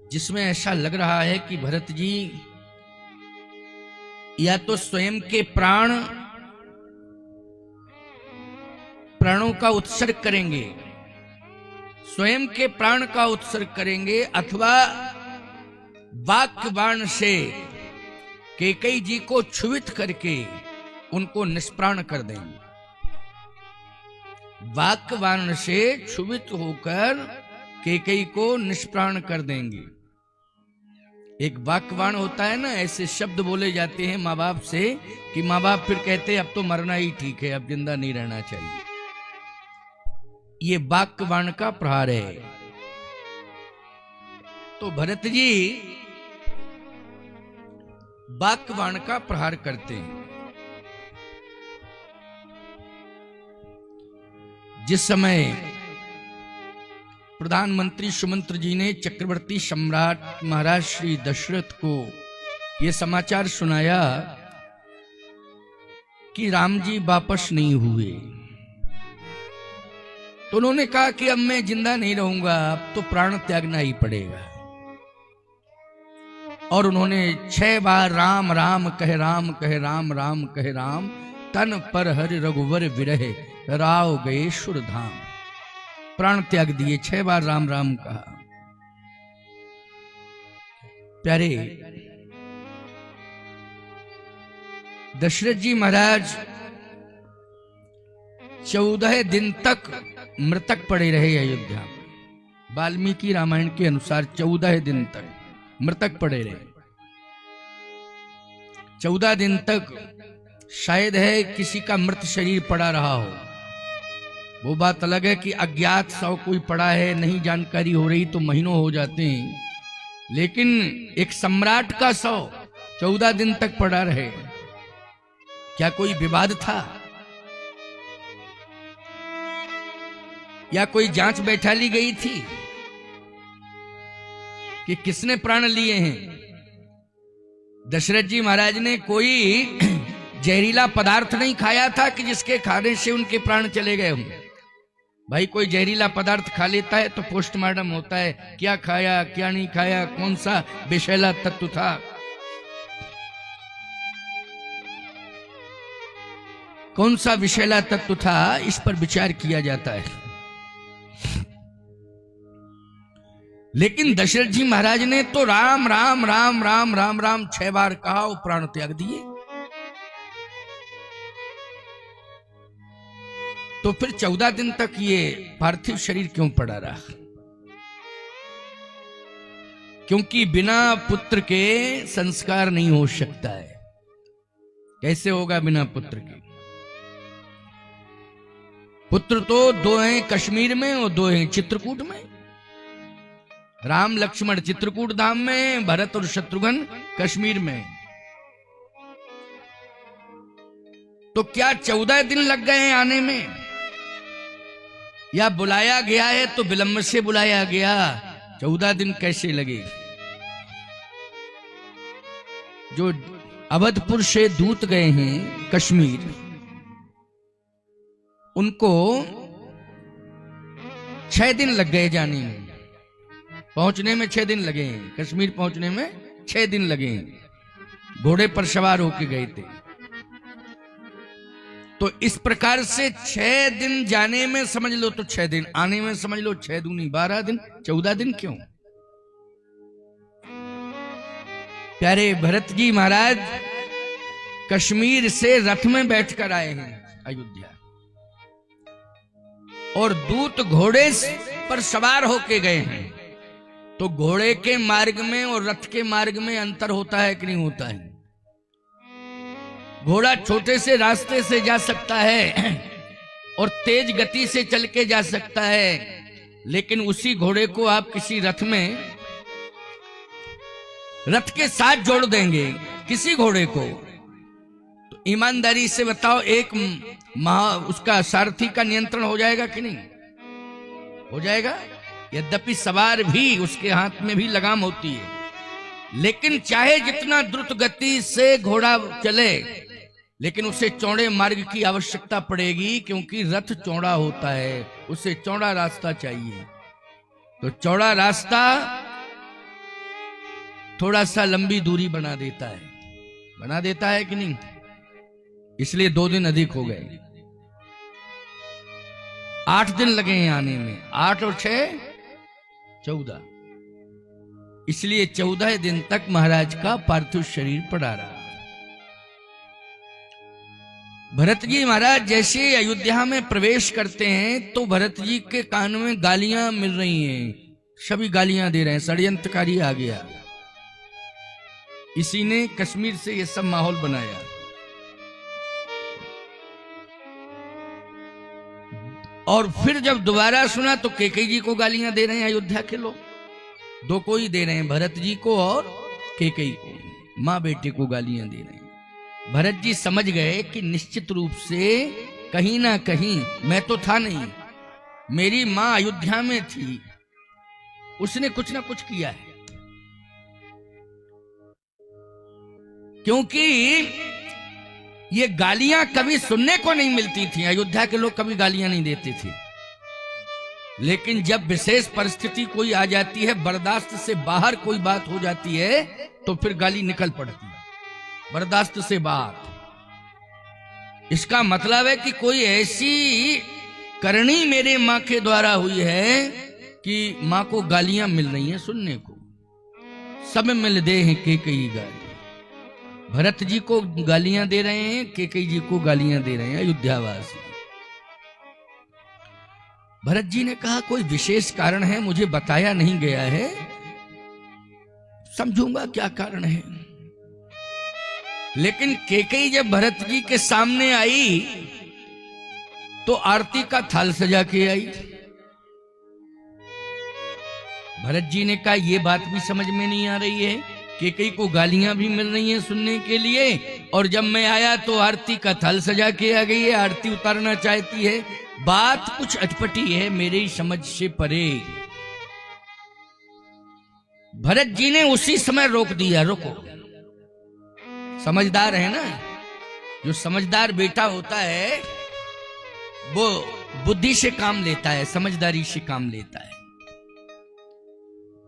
जिसमें ऐसा लग रहा है कि भरत जी या तो स्वयं के प्राणों का उत्सर्ग करेंगे, स्वयं के प्राण का उत्सर्ग करेंगे, अथवा वाक्य बाण से कैकेयी जी को क्षुभित करके उनको निष्प्राण कर देंगे। वाक्य बाण से क्षुभित होकर कैकेयी को निष्प्राण कर देंगे। एक वाक्य बाण होता है ना, ऐसे शब्द बोले जाते हैं माँ बाप से कि माँ बाप फिर कहते हैं अब तो मरना ही ठीक है, अब जिंदा नहीं रहना चाहिए। ये वाक्य बाण का प्रहार है। तो भरत जी वाक्य बाण का प्रहार करते हैं। जिस समय प्रधानमंत्री सुमंत्र जी ने चक्रवर्ती सम्राट महाराज श्री दशरथ को यह समाचार सुनाया कि राम जी वापस नहीं हुए, तो उन्होंने कहा कि अब मैं जिंदा नहीं रहूंगा, अब तो प्राण त्यागना ही पड़ेगा। और उन्होंने 6 बार राम राम कहे राम कहे राम राम कहे राम, तन पर हरि रघुवर विरहे राव गए सुर धाम। प्राण त्याग दिए, 6 बार राम राम कहा। प्यारे दशरथ जी महाराज 14 दिन तक मृतक पड़े रहे अयोध्या में। वाल्मीकि रामायण के अनुसार 14 दिन तक मृतक पड़े रहे। 14 दिन तक शायद है किसी का मृत शरीर पड़ा रहा हो, वो बात अलग है कि अज्ञात शव कोई पड़ा है, नहीं जानकारी हो रही तो महीनों हो जाते हैं। लेकिन एक सम्राट का शव 14 दिन तक पड़ा रहे, क्या कोई विवाद था या कोई जांच बैठा ली गई थी कि किसने प्राण लिए हैं? दशरथ जी महाराज ने कोई जहरीला पदार्थ नहीं खाया था कि जिसके खाने से उनके प्राण चले गए हों। भाई कोई जहरीला पदार्थ खा लेता है तो पोस्टमार्टम होता है, क्या खाया क्या नहीं खाया, कौन सा विषैला तत्व था। कौन सा विषैला तत्व था, इस पर विचार किया जाता है। लेकिन दशरथ जी महाराज ने तो राम राम राम राम राम राम 6 बार कहा और प्राण त्याग दिए। तो फिर 14 दिन तक ये पार्थिव शरीर क्यों पड़ा रहा? क्योंकि बिना पुत्र के संस्कार नहीं हो सकता है। कैसे होगा बिना पुत्र के? पुत्र तो 2 हैं कश्मीर में और 2 हैं चित्रकूट में। राम लक्ष्मण चित्रकूट धाम में, भरत और शत्रुघ्न कश्मीर में। तो क्या 14 दिन लग गए आने में, या बुलाया गया है तो विलंब से बुलाया गया? 14 दिन कैसे लगे? जो अवधपुर से दूत गए हैं कश्मीर, उनको 6 दिन लग गए जाने में, पहुंचने में 6 दिन लगे हैं। कश्मीर पहुंचने में 6 दिन लगे हैं। घोड़े पर सवार होके गए थे। तो इस प्रकार से 6 दिन जाने में समझ लो तो 6 दिन, आने में समझ लो 6 दूनी 12 दिन। 14 दिन क्यों? प्यारे भरत जी महाराज कश्मीर से रथ में बैठकर आए हैं अयोध्या, और दूत घोड़े पर सवार होके गए हैं। तो घोड़े के मार्ग में और रथ के मार्ग में अंतर होता है कि नहीं होता है? घोड़ा छोटे से रास्ते से जा सकता है और तेज गति से चल के जा सकता है, लेकिन उसी घोड़े को आप किसी रथ में, रथ के साथ जोड़ देंगे किसी घोड़े को, तो ईमानदारी से बताओ एक उसका सारथी का नियंत्रण हो जाएगा कि नहीं हो जाएगा? यद्यपि सवार भी, उसके हाथ में भी लगाम होती है, लेकिन चाहे जितना द्रुत गति से घोड़ा चले, लेकिन उसे चौड़े मार्ग की आवश्यकता पड़ेगी, क्योंकि रथ चौड़ा होता है, उसे चौड़ा रास्ता चाहिए। तो चौड़ा रास्ता थोड़ा सा लंबी दूरी बना देता है कि नहीं। इसलिए 2 दिन अधिक हो गए। 8 दिन लगे हैं आने में, 8 और 6 14। इसलिए 14 दिन तक महाराज का पार्थिव शरीर पड़ा रहा। भरत जी महाराज जैसे अयोध्या में प्रवेश करते हैं तो भरत जी के कान में गालियां मिल रही हैं, सभी गालियां दे रहे हैं, षड्यंत्रकारी आ गया। इसी ने कश्मीर से ये सब माहौल बनाया। और फिर जब दोबारा सुना तो कैकेयी जी को गालियां दे रहे हैं अयोध्या के लोग। 2 को ही दे रहे हैं, भरत जी को और कैकेयी को, माँ बेटे को गालियां दे रहे हैं। भरत जी समझ गए कि निश्चित रूप से कहीं ना कहीं, मैं तो था नहीं, मेरी मां अयोध्या में थी, उसने कुछ ना कुछ किया है। क्योंकि ये गालियां कभी सुनने को नहीं मिलती थी, अयोध्या के लोग कभी गालियां नहीं देते थे। लेकिन जब विशेष परिस्थिति कोई आ जाती है, बर्दाश्त से बाहर कोई बात हो जाती है, तो फिर गाली निकल पड़ती है, बर्दाश्त से बाहर। इसका मतलब है कि कोई ऐसी करनी मेरे मां के द्वारा हुई है कि मां को गालियां मिल रही हैं सुनने को। सब मिल दे हैं कैकेयी गाली। भरत जी को गालियां दे रहे हैं, कैकेयी जी को गालियां दे रहे हैं अयोध्यावासी। भरत जी ने कहा कोई विशेष कारण है, मुझे बताया नहीं गया है, समझूंगा क्या कारण है। लेकिन कैकेयी जब भरत जी के सामने आई तो आरती का थाल सजा के आई। भरत जी ने कहा ये बात भी समझ में नहीं आ रही है, कैकेयी को गालियां भी मिल रही हैं सुनने के लिए, और जब मैं आया तो आरती का थाल सजा के आ गई है, आरती उतारना चाहती है। बात कुछ अटपटी है, मेरी समझ से परे। भरत जी ने उसी समय रोक दिया, रुको। समझदार है ना, जो समझदार बेटा होता है वो बुद्धि से काम लेता है, समझदारी से काम लेता है।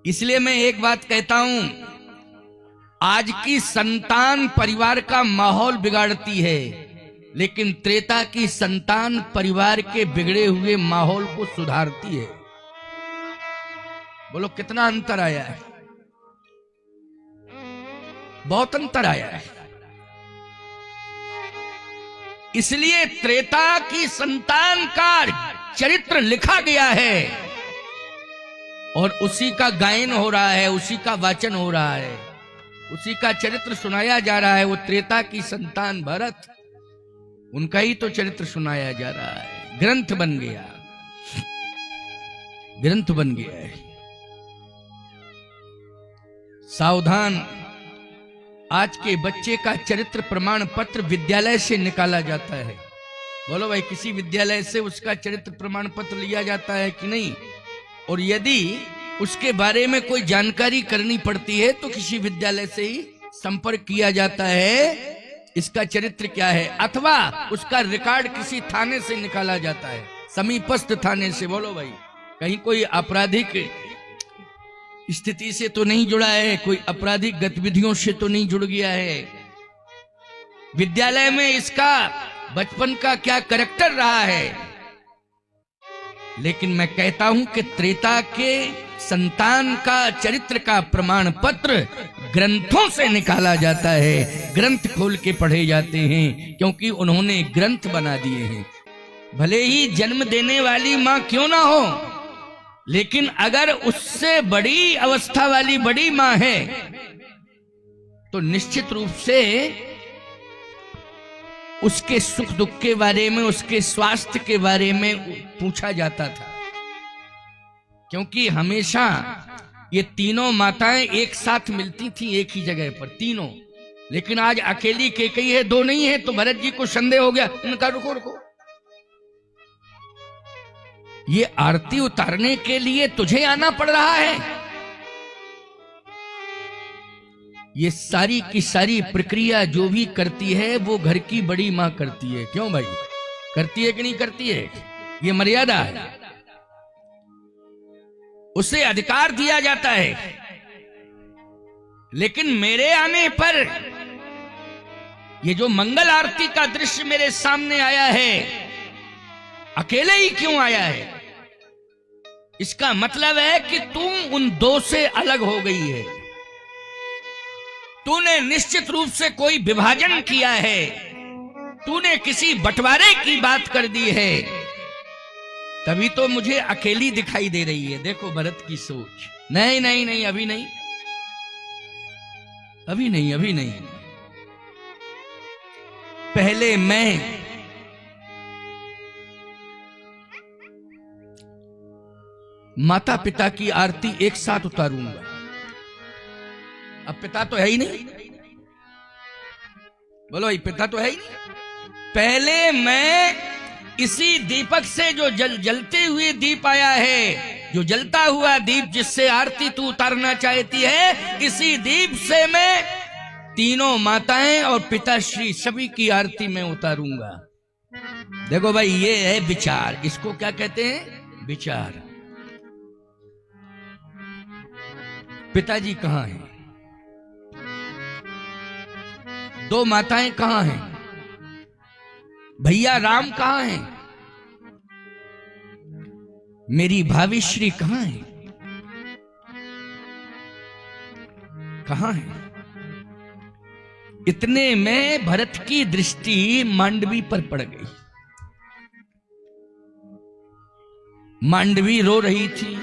इसलिए मैं एक बात कहता हूं, आज की संतान परिवार का माहौल बिगाड़ती है, लेकिन त्रेता की संतान परिवार के बिगड़े हुए माहौल को सुधारती है। बोलो कितना अंतर आया है, बहुत अंतर आया है। इसलिए त्रेता की संतान का चरित्र लिखा गया है और उसी का गायन हो रहा है, उसी का वाचन हो रहा है, उसी का चरित्र सुनाया जा रहा है। वो त्रेता की संतान भरत, उनका ही तो चरित्र सुनाया जा रहा है। ग्रंथ बन गया, ग्रंथ बन गया है। सावधान, आज के बच्चे का चरित्र प्रमाण पत्र विद्यालय से निकाला जाता है। बोलो भाई, किसी विद्यालय से उसका चरित्र प्रमाण पत्र लिया जाता है कि नहीं? और यदि उसके बारे में कोई जानकारी करनी पड़ती है तो किसी विद्यालय से ही संपर्क किया जाता है, इसका चरित्र क्या है, अथवा उसका रिकॉर्ड किसी थाने से निकाला जाता है, समीपस्थ थाने से। बोलो भाई, कहीं कोई आपराधिक स्थिति से तो नहीं जुड़ा है, कोई आपराधिक गतिविधियों से तो नहीं जुड़ गया है। विद्यालय में इसका बचपन का क्या कैरेक्टर रहा है। लेकिन मैं कहता हूं कि त्रेता के संतान का चरित्र का प्रमाण पत्र ग्रंथों से निकाला जाता है, ग्रंथ खोल के पढ़े जाते हैं, क्योंकि उन्होंने ग्रंथ बना दिए हैं। भले ही जन्म देने वाली मां क्यों ना हो, लेकिन अगर उससे बड़ी अवस्था वाली बड़ी मां है तो निश्चित रूप से उसके सुख दुख के बारे में, उसके स्वास्थ्य के बारे में पूछा जाता था। क्योंकि हमेशा ये तीनों माताएं एक साथ मिलती थी एक ही जगह पर, तीनों। लेकिन आज अकेली कैकेयी है, 2 नहीं है, तो भरत जी को संदेह हो गया। उनका रुको रुको, ये आरती उतारने के लिए तुझे आना पड़ रहा है। ये सारी की सारी प्रक्रिया जो भी करती है वो घर की बड़ी मां करती है। क्यों भाई, करती है कि नहीं करती है? ये मर्यादा है, उसे अधिकार दिया जाता है। लेकिन मेरे आने पर ये जो मंगल आरती का दृश्य मेरे सामने आया है, अकेले ही क्यों आया है? इसका मतलब है कि तू उन दो से अलग हो गई है। तूने निश्चित रूप से कोई विभाजन किया है, तूने किसी बंटवारे की बात कर दी है, तभी तो मुझे अकेली दिखाई दे रही है। देखो भरत की सोच। नहीं नहीं नहीं, अभी नहीं, अभी नहीं, अभी नहीं। पहले मैं माता पिता की आरती एक साथ उतारूंगा। अब पिता तो है ही नहीं, बोलो भाई, पिता तो है ही नहीं। पहले मैं इसी दीपक से, जो जलते हुए दीप आया है, जो जलता हुआ दीप जिससे आरती तू उतारना चाहती है, इसी दीप से मैं तीनों माताएं और पिताश्री सभी की आरती में उतारूंगा। देखो भाई, ये है विचार। इसको क्या कहते हैं? विचार। पिताजी कहां हैं? दो माताएं कहां हैं? भैया राम कहां हैं? मेरी भाभी श्री कहां है? कहां है? इतने में भरत की दृष्टि मांडवी पर पड़ गई। मांडवी रो रही थी।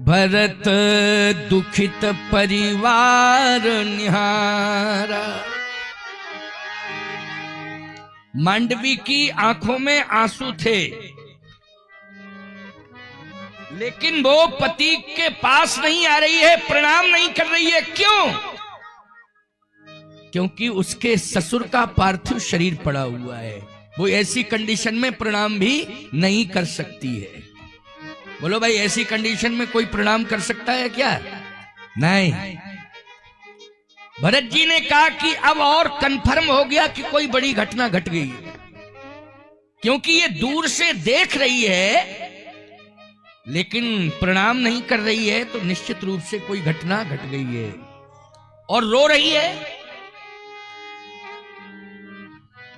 भरत दुखित परिवार निहारा। मांडवी की आंखों में आंसू थे, लेकिन वो पति के पास नहीं आ रही है, प्रणाम नहीं कर रही है। क्यों? क्योंकि उसके ससुर का पार्थिव शरीर पड़ा हुआ है। वो ऐसी कंडीशन में प्रणाम भी नहीं कर सकती है। बोलो भाई, ऐसी कंडीशन में कोई प्रणाम कर सकता है क्या? नहीं। भरत जी ने कहा कि अब और कंफर्म हो गया कि कोई बड़ी घटना घट गई है, क्योंकि ये दूर से देख रही है लेकिन प्रणाम नहीं कर रही है, तो निश्चित रूप से कोई घटना घट गई है। और रो रही है,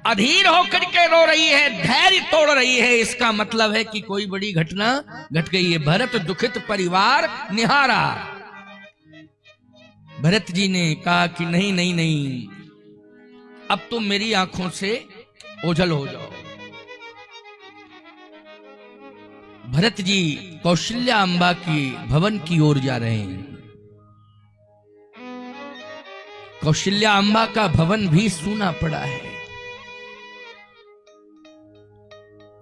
अधीर होकर के रो रही है, धैर्य तोड़ रही है। इसका मतलब है कि कोई बड़ी घटना घट गई है। भरत दुखित परिवार निहारा। भरत जी ने कहा कि नहीं नहीं नहीं, अब तुम मेरी आंखों से ओझल हो जाओ। भरत जी कौशल्या अंबा की भवन की ओर जा रहे हैं। कौशल्या अंबा का भवन भी सूना पड़ा है,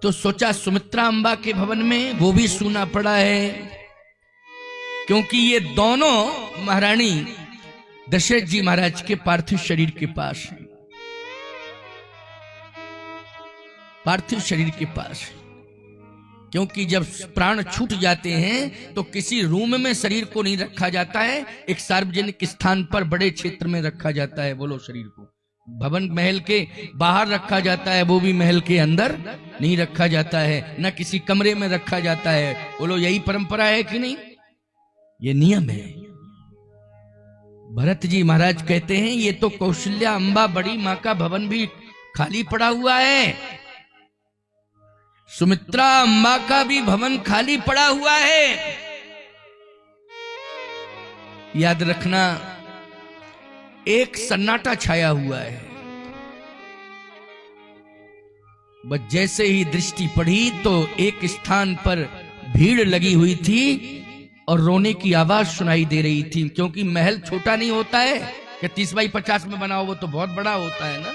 तो सोचा सुमित्रा अंबा के भवन में वो भी सूना पड़ा है, क्योंकि ये दोनों महारानी दशरथ जी महाराज के पार्थिव शरीर के पास है। पार्थिव शरीर के पास है, क्योंकि जब प्राण छूट जाते हैं तो किसी रूम में शरीर को नहीं रखा जाता है, एक सार्वजनिक स्थान पर बड़े क्षेत्र में रखा जाता है। बोलो, शरीर को भवन महल के बाहर रखा जाता है, वो भी महल के अंदर नहीं रखा जाता है, न किसी कमरे में रखा जाता है। बोलो, यही परंपरा है कि नहीं? ये नियम है। भरत जी महाराज कहते हैं ये तो कौशल्या अंबा बड़ी मां का भवन भी खाली पड़ा हुआ है, सुमित्रा अंबा का भी भवन खाली पड़ा हुआ है। याद रखना, एक सन्नाटा छाया हुआ है। बस जैसे ही दृष्टि पड़ी तो एक स्थान पर भीड़ लगी हुई थी और रोने की आवाज सुनाई दे रही थी, क्योंकि महल छोटा नहीं होता है कि 30x50 में बना हो, वो तो बहुत बड़ा होता है ना।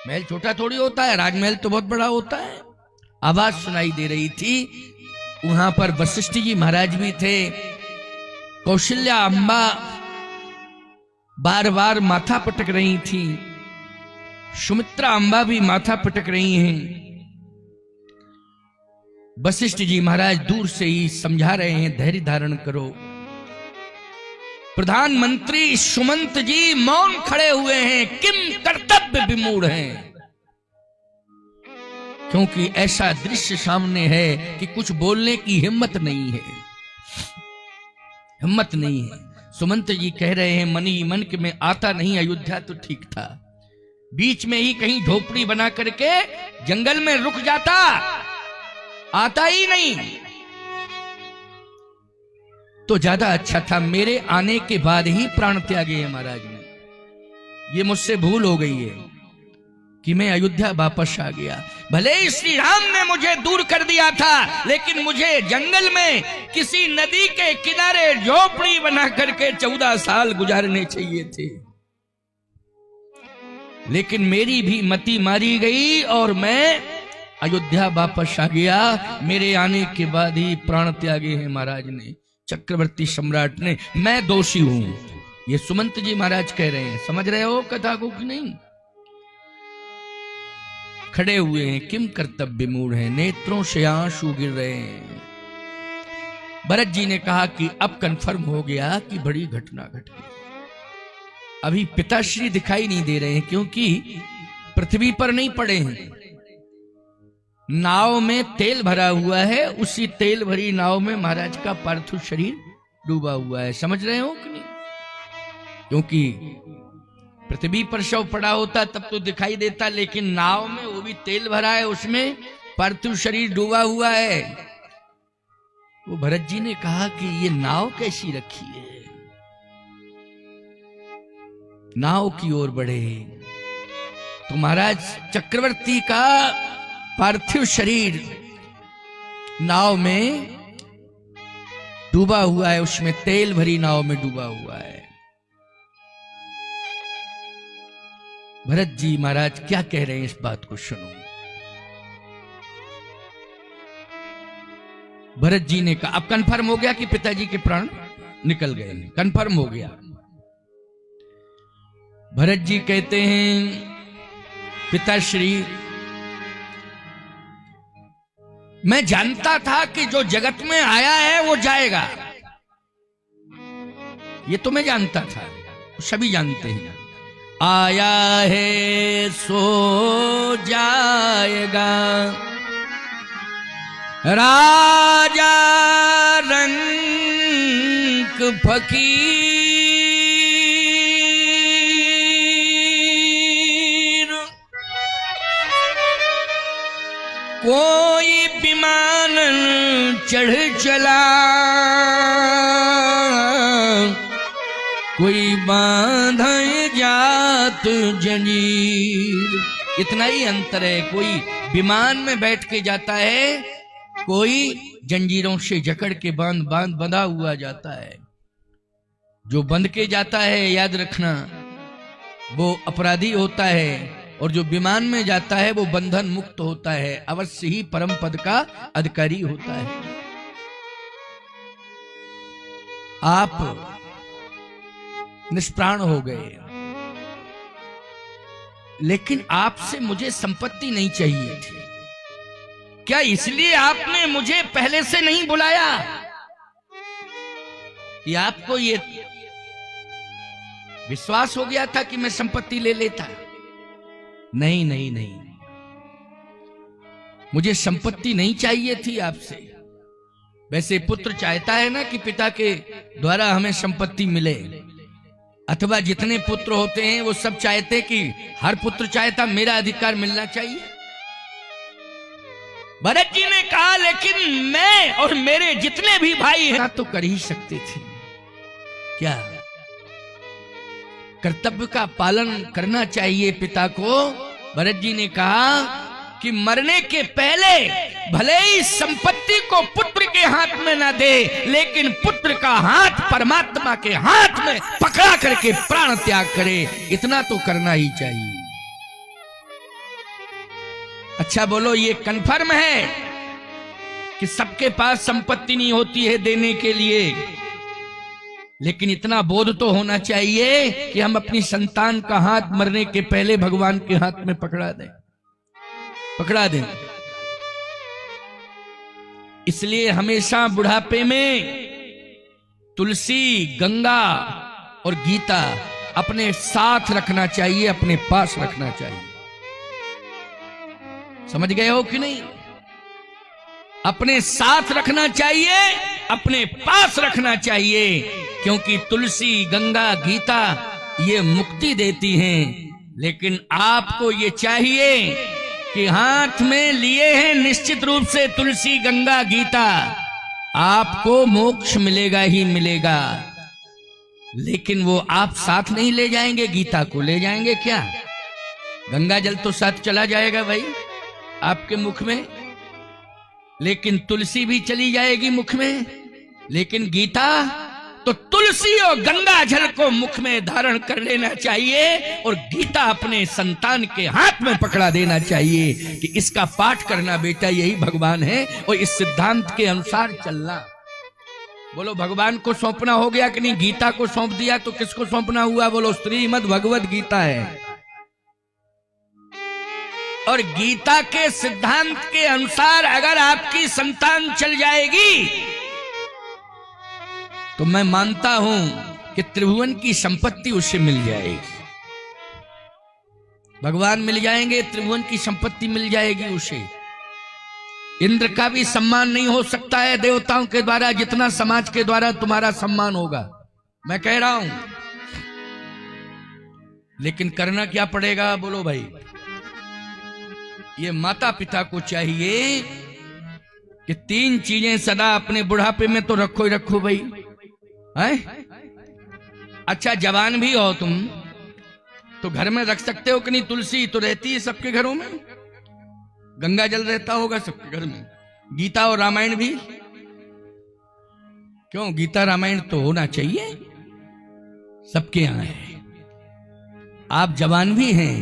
महल छोटा थोड़ी होता है, राजमहल तो बहुत बड़ा होता है। आवाज सुनाई दे रही थी। वहां पर वशिष्ठ जी महाराज भी थे। कौशल्या अंबा बार बार माथा पटक रही थी, सुमित्रा अंबा भी माथा पटक रही हैं। वशिष्ठ जी महाराज दूर से ही समझा रहे हैं, धैर्य धारण करो। प्रधानमंत्री सुमंत जी मौन खड़े हुए हैं, किम कर्तव्य विमूढ़ हैं, क्योंकि ऐसा दृश्य सामने है कि कुछ बोलने की हिम्मत नहीं है, हिम्मत नहीं है। सुमंत जी कह रहे हैं मन ही मन के में आता नहीं अयोध्या तो ठीक था, बीच में ही कहीं झोपड़ी बना करके जंगल में रुक जाता, आता ही नहीं तो ज्यादा अच्छा था। मेरे आने के बाद ही प्राण त्यागे है महाराज ने, ये मुझसे भूल हो गई है कि मैं अयोध्या वापस आ गया। भले ही श्री राम ने मुझे दूर कर दिया था, लेकिन मुझे जंगल में किसी नदी के किनारे झोपड़ी बना करके 14 साल गुजारने चाहिए थे, लेकिन मेरी भी मति मारी गई और मैं अयोध्या वापस आ गया। मेरे आने के बाद ही प्राण त्यागे हैं महाराज ने, चक्रवर्ती सम्राट ने। मैं दोषी हूं, ये सुमंत जी महाराज कह रहे हैं। समझ रहे हो कथा को कि नहीं? खड़े हुए हैं, किम कर्तव्य मूढ़ हैं, नेत्रों से आंसू गिर रहे हैं। भरत जी ने कहा कि अब कंफर्म हो गया कि बड़ी घटना घट गई। अभी पिताश्री दिखाई नहीं दे रहे हैं क्योंकि पृथ्वी पर नहीं पड़े हैं, नाव में तेल भरा हुआ है, उसी तेल भरी नाव में महाराज का पार्थिव शरीर डूबा हुआ है। समझ रहे हो कि नहीं? क्योंकि पृथ्वी पर शव पड़ा होता तब तो दिखाई देता, लेकिन नाव में वो भी तेल भरा है, उसमें पार्थिव शरीर डूबा हुआ है। वो भरत जी ने कहा कि ये नाव कैसी रखी है, नाव की ओर बढ़े तो महाराज चक्रवर्ती का पार्थिव शरीर नाव में डूबा हुआ है, उसमें तेल भरी नाव में डूबा हुआ है। भरत जी महाराज क्या कह रहे हैं इस बात को सुनो। भरत जी ने कहा, अब कंफर्म हो गया कि पिताजी के प्राण निकल गए, कंफर्म हो गया। भरत जी कहते हैं, पिताश्री मैं जानता था कि जो जगत में आया है वो जाएगा, ये तो मैं जानता था, सभी जानते हैं। आया है सो जाएगा, राजा रंक फकीर, कोई विमान चढ़ चला, कोई बांधा जात जंजीर। इतना ही अंतर है, कोई विमान में बैठ के जाता है, कोई जंजीरों से जकड़ के बंधा हुआ जाता है। जो बंध के जाता है याद रखना वो अपराधी होता है, और जो विमान में जाता है वो बंधन मुक्त होता है, अवश्य ही परम पद का अधिकारी होता है। आप निष्प्राण हो गए, लेकिन आपसे मुझे संपत्ति नहीं चाहिए थी। क्या इसलिए आपने मुझे पहले से नहीं बुलाया कि आपको ये विश्वास हो गया था कि मैं संपत्ति ले लेता? नहीं नहीं नहीं, मुझे संपत्ति नहीं चाहिए थी आपसे। वैसे पुत्र चाहता है ना कि पिता के द्वारा हमें संपत्ति मिले, अथवा जितने पुत्र होते हैं वो सब चाहते कि हर पुत्र चाहता मेरा अधिकार मिलना चाहिए। भरत जी ने कहा, लेकिन मैं और मेरे जितने भी भाई हैं तो कर ही सकते थे। क्या कर्तव्य का पालन करना चाहिए पिता को? भरत जी ने कहा कि मरने के पहले भले ही संपत्ति को पुत्र के हाथ में ना दे, लेकिन पुत्र का हाथ परमात्मा के हाथ में पकड़ा करके प्राण त्याग करे, इतना तो करना ही चाहिए। अच्छा बोलो, ये कन्फर्म है कि सबके पास संपत्ति नहीं होती है देने के लिए, लेकिन इतना बोध तो होना चाहिए कि हम अपनी संतान का हाथ मरने के पहले भगवान के हाथ में पकड़ा दें। इसलिए हमेशा बुढ़ापे में तुलसी, गंगा और गीता अपने साथ रखना चाहिए, अपने पास रखना चाहिए। समझ गए हो कि नहीं? अपने साथ रखना चाहिए, अपने पास रखना चाहिए। क्योंकि तुलसी, गंगा, गीता ये मुक्ति देती हैं। लेकिन आपको ये चाहिए कि हाथ में लिए हैं निश्चित रूप से तुलसी, गंगा, गीता, आपको मोक्ष मिलेगा ही मिलेगा। लेकिन वो आप साथ नहीं ले जाएंगे, गीता को ले जाएंगे क्या? गंगा जल तो साथ चला जाएगा भाई आपके मुख में, लेकिन तुलसी भी चली जाएगी मुख में। लेकिन गीता तो तुलसी और गंगा जल को मुख में धारण कर लेना चाहिए और गीता अपने संतान के हाथ में पकड़ा देना चाहिए कि इसका पाठ करना बेटा, यही भगवान है और इस सिद्धांत के अनुसार चलना। बोलो भगवान को सौंपना हो गया कि नहीं? गीता को सौंप दिया तो किसको सौंपना हुआ? बोलो श्रीमद् भगवद गीता है। और गीता के सिद्धांत के अनुसार अगर आपकी संतान चल जाएगी तो मैं मानता हूं कि त्रिभुवन की संपत्ति उससे मिल जाएगी। भगवान मिल जाएंगे, त्रिभुवन की संपत्ति मिल जाएगी उसे। इंद्र का भी सम्मान नहीं हो सकता है देवताओं के द्वारा जितना समाज के द्वारा तुम्हारा सम्मान होगा, मैं कह रहा हूं। लेकिन करना क्या पड़ेगा? बोलो भाई, ये माता पिता को चाहिए कि 3 चीजें सदा अपने बुढ़ापे में तो रखो ही रखो भाई, है? अच्छा जवान भी हो तुम तो घर में रख सकते हो कि नहीं? तुलसी तो रहती है सबके घरों में, गंगा जल रहता होगा सबके घर में, गीता और रामायण भी। क्यों? गीता रामायण तो होना चाहिए सबके यहां है। आप जवान भी हैं,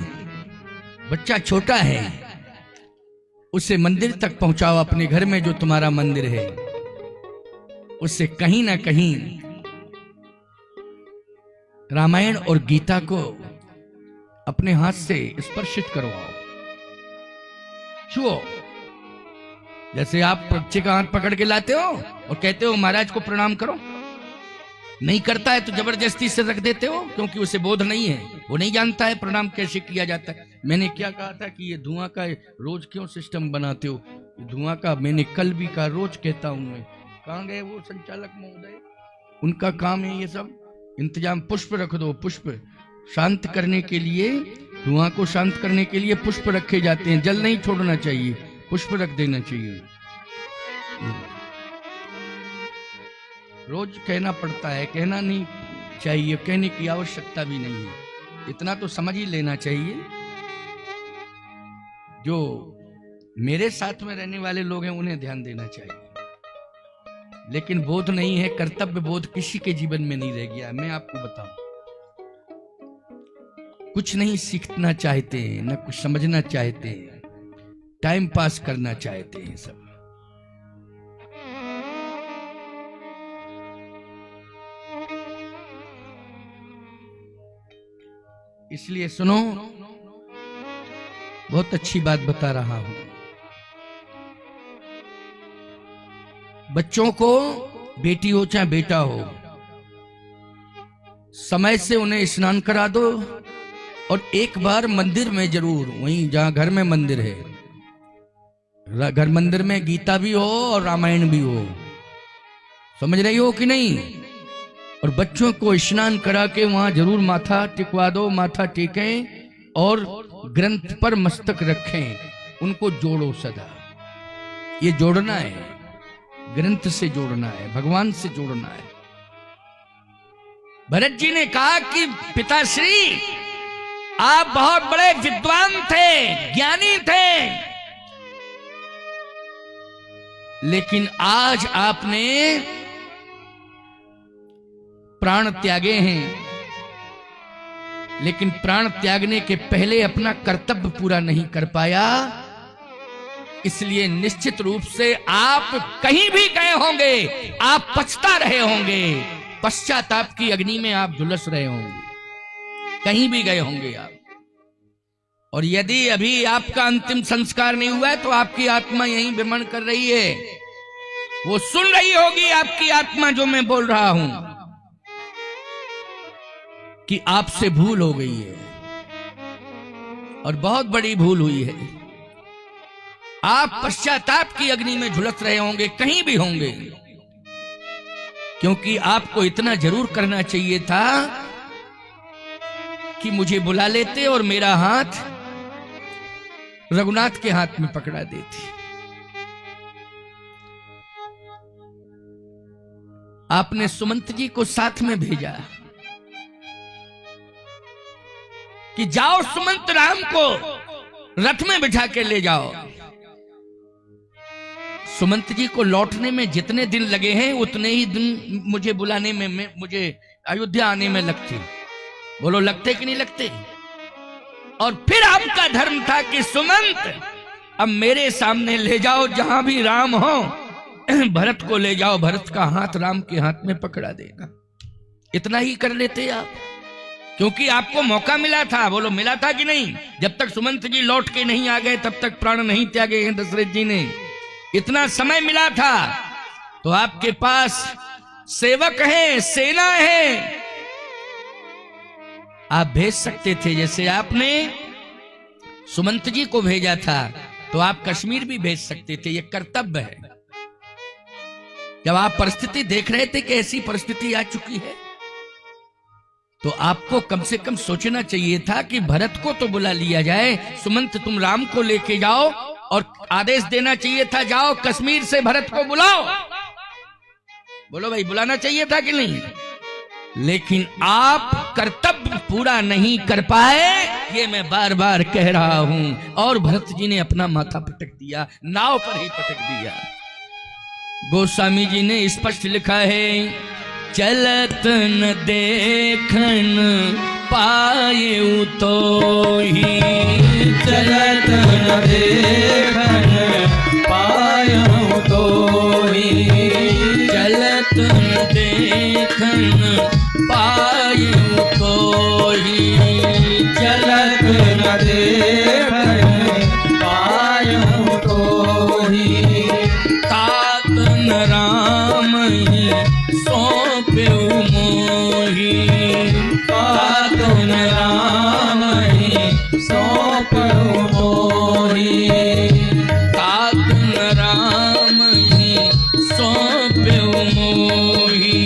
बच्चा छोटा है, उसे मंदिर तक पहुंचाओ अपने घर में जो तुम्हारा मंदिर है, उससे कहीं ना कहीं रामायण और गीता को अपने हाथ से स्पर्शित करवाओ, छुओ। जैसे आप बच्चे का हाथ पकड़ के लाते हो और कहते हो महाराज को प्रणाम करो, नहीं करता है तो जबरदस्ती से रख देते हो क्योंकि उसे बोध नहीं है, वो नहीं जानता है प्रणाम कैसे किया जाता है। मैंने क्या कहा था कि ये धुआं का रोज क्यों सिस्टम बनाते हो? धुआं का मैंने कल भी कहा, रोज कहता हूं मैं। कहाँ गए वो संचालक महोदय? उनका काम है ये सब इंतजाम। पुष्प रख दो, पुष्प शांत करने के लिए, धुआं को शांत करने के लिए पुष्प रखे जाते हैं। जल नहीं छोड़ना चाहिए, पुष्प रख देना चाहिए। रोज कहना पड़ता है, कहना नहीं चाहिए, कहने की आवश्यकता भी नहीं है, इतना तो समझ ही लेना चाहिए। जो मेरे साथ में रहने वाले लोग हैं उन्हें ध्यान देना चाहिए, लेकिन बोध नहीं है, कर्तव्य बोध किसी के जीवन में नहीं रह गया। मैं आपको बताऊं, कुछ नहीं सीखना चाहते हैं, न कुछ समझना चाहते हैं, टाइम पास करना चाहते हैं सब। इसलिए सुनो, बहुत अच्छी बात बता रहा हूं। बच्चों को, बेटी हो चाहे बेटा हो, समय से उन्हें स्नान करा दो और एक बार मंदिर में जरूर, वहीं जहां घर में मंदिर है, घर मंदिर में गीता भी हो और रामायण भी हो, समझ रही हो कि नहीं? और बच्चों को स्नान करा के वहां जरूर माथा टिकवा दो, माथा टेकें और ग्रंथ पर मस्तक रखें, उनको जोड़ो सदा। ये जोड़ना है, ग्रंथ से जोड़ना है, भगवान से जोड़ना है। भरत जी ने कहा कि पिताश्री आप बहुत बड़े विद्वान थे, ज्ञानी थे, लेकिन आज आपने प्राण त्यागे हैं, लेकिन प्राण त्यागने के पहले अपना कर्तव्य पूरा नहीं कर पाया, इसलिए निश्चित रूप से आप कहीं भी गए होंगे, आप पछता रहे होंगे, पश्चाताप की अग्नि में आप झुलस रहे होंगे, कहीं भी गए होंगे आप। और यदि अभी आपका अंतिम संस्कार नहीं हुआ है तो आपकी आत्मा यहीं विमण कर रही है, वो सुन रही होगी आपकी आत्मा जो मैं बोल रहा हूं कि आपसे भूल हो गई है और बहुत बड़ी भूल हुई है। आप पश्चाताप की अग्नि में झुलस रहे होंगे, कहीं भी होंगे, क्योंकि आपको इतना जरूर करना चाहिए था कि मुझे बुला लेते और मेरा हाथ रघुनाथ के हाथ में पकड़ा देते। आपने सुमंत जी को साथ में भेजा कि जाओ सुमंत राम को रथ में बिठा के ले जाओ। सुमंत जी को लौटने में जितने दिन लगे हैं उतने ही दिन मुझे बुलाने में मुझे अयोध्या आने में लगते। बोलो लगते कि नहीं लगते? और फिर आपका धर्म था कि सुमंत अब मेरे सामने ले जाओ, जहां भी राम हो भरत को ले जाओ, भरत का हाथ राम के हाथ में पकड़ा देना। इतना ही कर लेते आप, क्योंकि आपको मौका मिला था। बोलो मिला था कि नहीं? जब तक सुमंत जी लौट के नहीं आ गए तब तक प्राण नहीं त्यागे हैं दशरथ जी ने। इतना समय मिला था, तो आपके पास सेवक हैं, सेना है, आप भेज सकते थे। जैसे आपने सुमंत जी को भेजा था तो आप कश्मीर भी भेज सकते थे। यह कर्तव्य है। जब आप परिस्थिति देख रहे थे कि ऐसी परिस्थिति आ चुकी है, तो आपको कम से कम सोचना चाहिए था कि भरत को तो बुला लिया जाए, सुमंत तुम राम को लेके जाओ, और आदेश देना चाहिए था जाओ कश्मीर से भरत को बुलाओ। बोलो भाई, बुलाना चाहिए था कि नहीं? लेकिन आप कर्तव्य पूरा नहीं कर पाए, ये मैं बार बार कह रहा हूं। और भरत जी ने अपना माथा पटक दिया, नाव पर ही पटक दिया। गोस्वामी जी ने स्पष्ट लिखा है, चलत न देखन पाए तो ही, चलत न देखन पाए तो ही, चलत न देखन पाए तो ही, चलत न देखन पाए तो ही, तात न राम ही सौंपे मोही, तात न राम ही सौंपे मोही, तात न राम ही सौंपे मोही,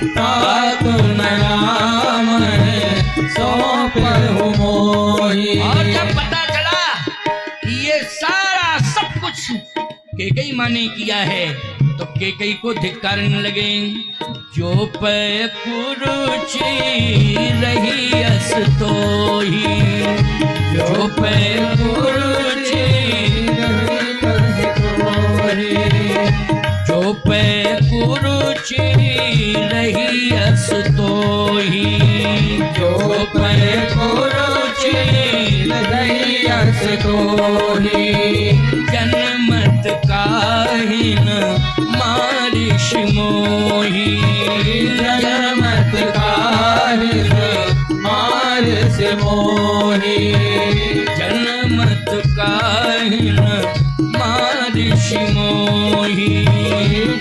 तात न राम ही सौंपे मोही। और जब पता चला कि ये सारा सब कुछ केकई माँ ने किया है, तो केकई को धिक्कारने लगे। जो पे कुरुचि रही अस तो ही, जो पे कुरुचि जो पे कुरुचि रही अस तो ही, जो पे कुरुचि रही अस तो ही, जनमत काहिन मारिश मोही, जनमत काहिन मारिश मोही, जनमत काहिन मारिश मोही,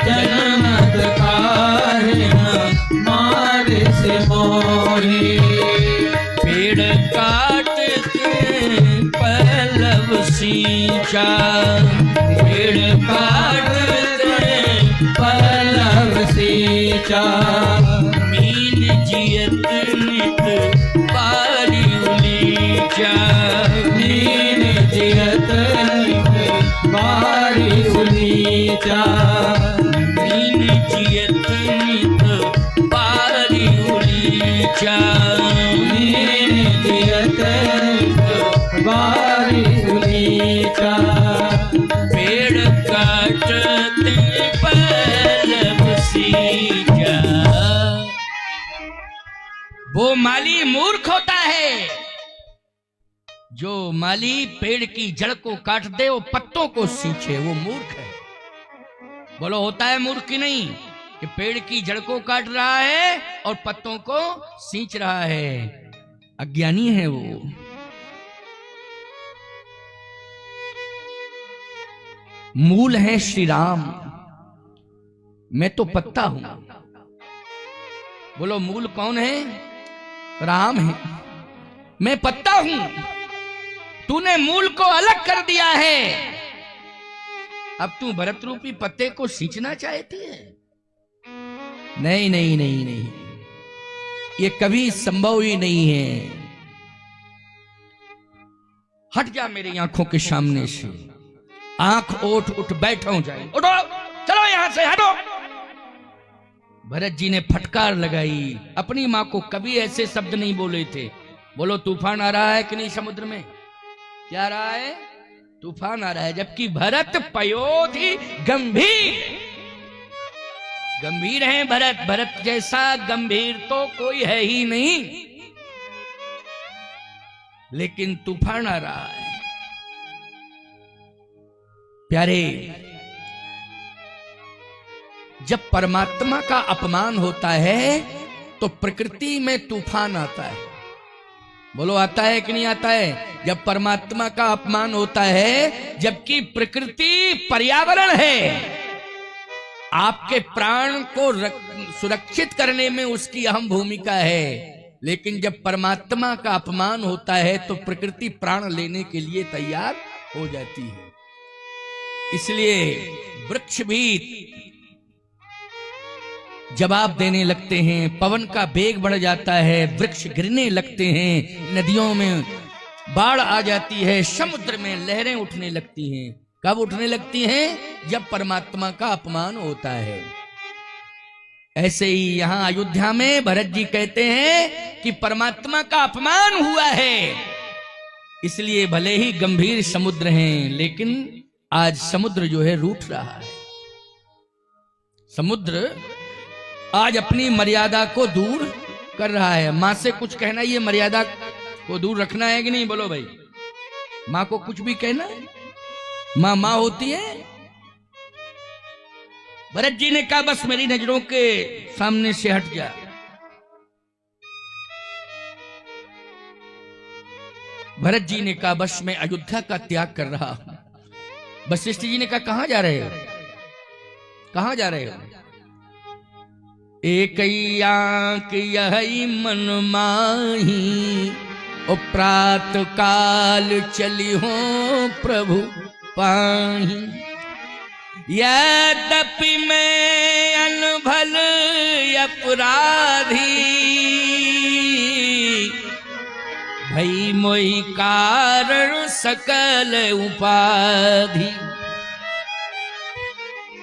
जनमत काहिन मारिश मोही। पेड़ काटते पल्लव सींचा, पेड़ काटते पल्लव सींचा, मीन जियत नित बारी उलीचा, मीन जियत बारी उलीचा, मीन जियत नित बारी उलीचा, मीन जियत बारी उलीचा, पेड़ काटते पल्लव सींचा। वो माली मूर्ख होता है जो माली पेड़ की जड़ को काट दे, वो पत्तों को सींचे, वो मूर्ख है। बोलो होता है मूर्ख की नहीं, कि पेड़ की जड़ को काट रहा है और पत्तों को सींच रहा है, अज्ञानी है वो। मूल है श्री राम, मैं तो पत्ता हूं। बोलो मूल कौन है? राम है, मैं पत्ता हूं। तूने मूल को अलग कर दिया है, अब तू भरत रूपी पत्ते को सींचना चाहती है। नहीं नहीं नहीं नहीं, ये कभी संभव ही नहीं है। हट जा मेरी आंखों के सामने से, आंख ओठ उठ बैठो जाए, उठो चलो यहां से हटो। भरत जी ने फटकार लगाई। अपनी मां को कभी ऐसे शब्द नहीं बोले थे। बोलो तूफान आ रहा है कि नहीं समुद्र में? क्या आ रहा है? तूफान आ रहा है। जबकि भरत पयोधि गंभीर, गंभीर है भरत। भरत जैसा गंभीर तो कोई है ही नहीं, लेकिन तूफान आ रहा है। प्यारे, जब परमात्मा का अपमान होता है तो प्रकृति में तूफान आता है। बोलो आता है कि नहीं आता है? जब परमात्मा का अपमान होता है, जबकि प्रकृति पर्यावरण है, आपके प्राण को सुरक्षित करने में उसकी अहम भूमिका है, लेकिन जब परमात्मा का अपमान होता है तो प्रकृति प्राण लेने के लिए तैयार हो जाती है। इसलिए वृक्ष भी जवाब देने लगते हैं, पवन का बेग बढ़ जाता है, वृक्ष गिरने लगते हैं, नदियों में बाढ़ आ जाती है, समुद्र में लहरें उठने लगती हैं। कब उठने लगती हैं? जब परमात्मा का अपमान होता है। ऐसे ही यहां अयोध्या में भरत जी कहते हैं कि परमात्मा का अपमान हुआ है, इसलिए भले ही गंभीर समुद्र हैं, लेकिन आज समुद्र जो है रूठ रहा है। समुद्र आज अपनी मर्यादा को दूर कर रहा है। मां से कुछ कहना, ये मर्यादा को दूर रखना है कि नहीं? बोलो भाई, मां को कुछ भी कहना, मां मां होती है। भरत जी ने कहा बस मेरी नजरों के सामने से हट जा। भरत जी ने कहा बस मैं अयोध्या का त्याग कर रहा हूं। वशिष्ठ जी ने कहा कहां जा रहे हो? कहां जा रहे हो? एक आंख यही मन माही, ओ प्रात काल चली हो प्रभु पाही। यद्यपि मैं अनभल अपराधी, भई मोहि कारण सकल उपाधि।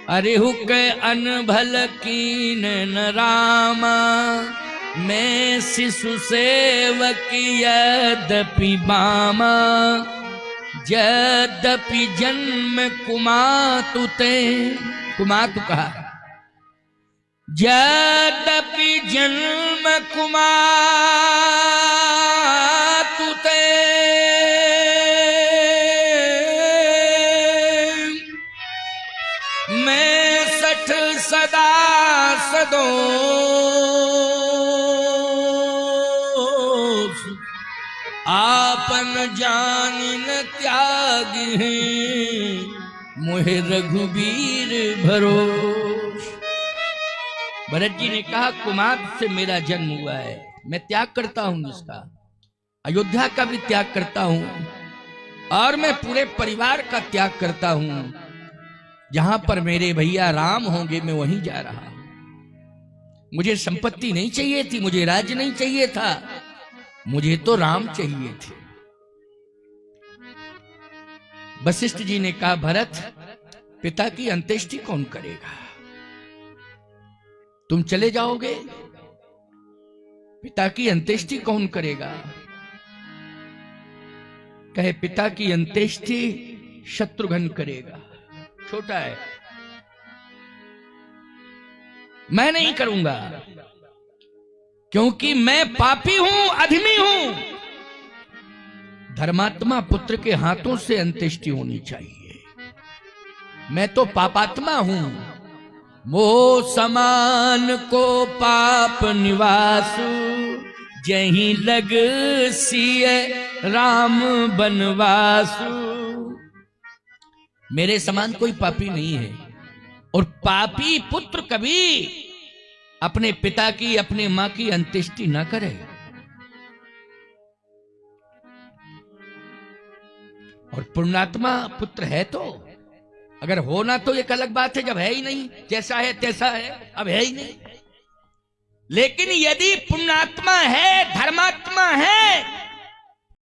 अरे हुक अनभल कीन न रामा, मैं शिशु सेवक यद्यपि बामा। यद्यपि जन्म कुमातु ते, कुमातु कहा, यद्यपि जन्म कुमातु ते, मैं सठ सदा सदोष। आपन जानि न त्यागी हैं, मोहे रघुबीर भरोस। भरत जी ने कहा कुमार से मेरा जन्म हुआ है, मैं त्याग करता हूं इसका, अयोध्या का भी त्याग करता हूं, और मैं पूरे परिवार का त्याग करता हूं। जहां पर मेरे भैया राम होंगे मैं वहीं जा रहा हूं। मुझे संपत्ति नहीं चाहिए थी, मुझे राज्य नहीं चाहिए था, मुझे तो राम चाहिए थे। वशिष्ठ जी ने कहा भरत, पिता की अंत्येष्टि कौन करेगा? तुम चले जाओगे, पिता की अंत्येष्टि कौन करेगा? कहे पिता की अंत्येष्टि शत्रुघ्न करेगा, छोटा है, मैं नहीं करूंगा, क्योंकि मैं पापी हूं, अधमी हूं। धर्मात्मा पुत्र के हाथों से अंत्येष्टि होनी चाहिए। मैं तो पापात्मा हूं। मोह समान को पाप निवासु, जहीं लग सिय राम बनवासु। मेरे समान कोई पापी नहीं है, और पापी पुत्र कभी अपने पिता की, अपने मां की अंत्येष्टि ना करे। और पुण्यात्मा पुत्र है तो, अगर होना तो एक अलग बात है, जब है ही नहीं, जैसा है तैसा है, अब है ही नहीं, लेकिन यदि पुण्यात्मा है, धर्मात्मा है,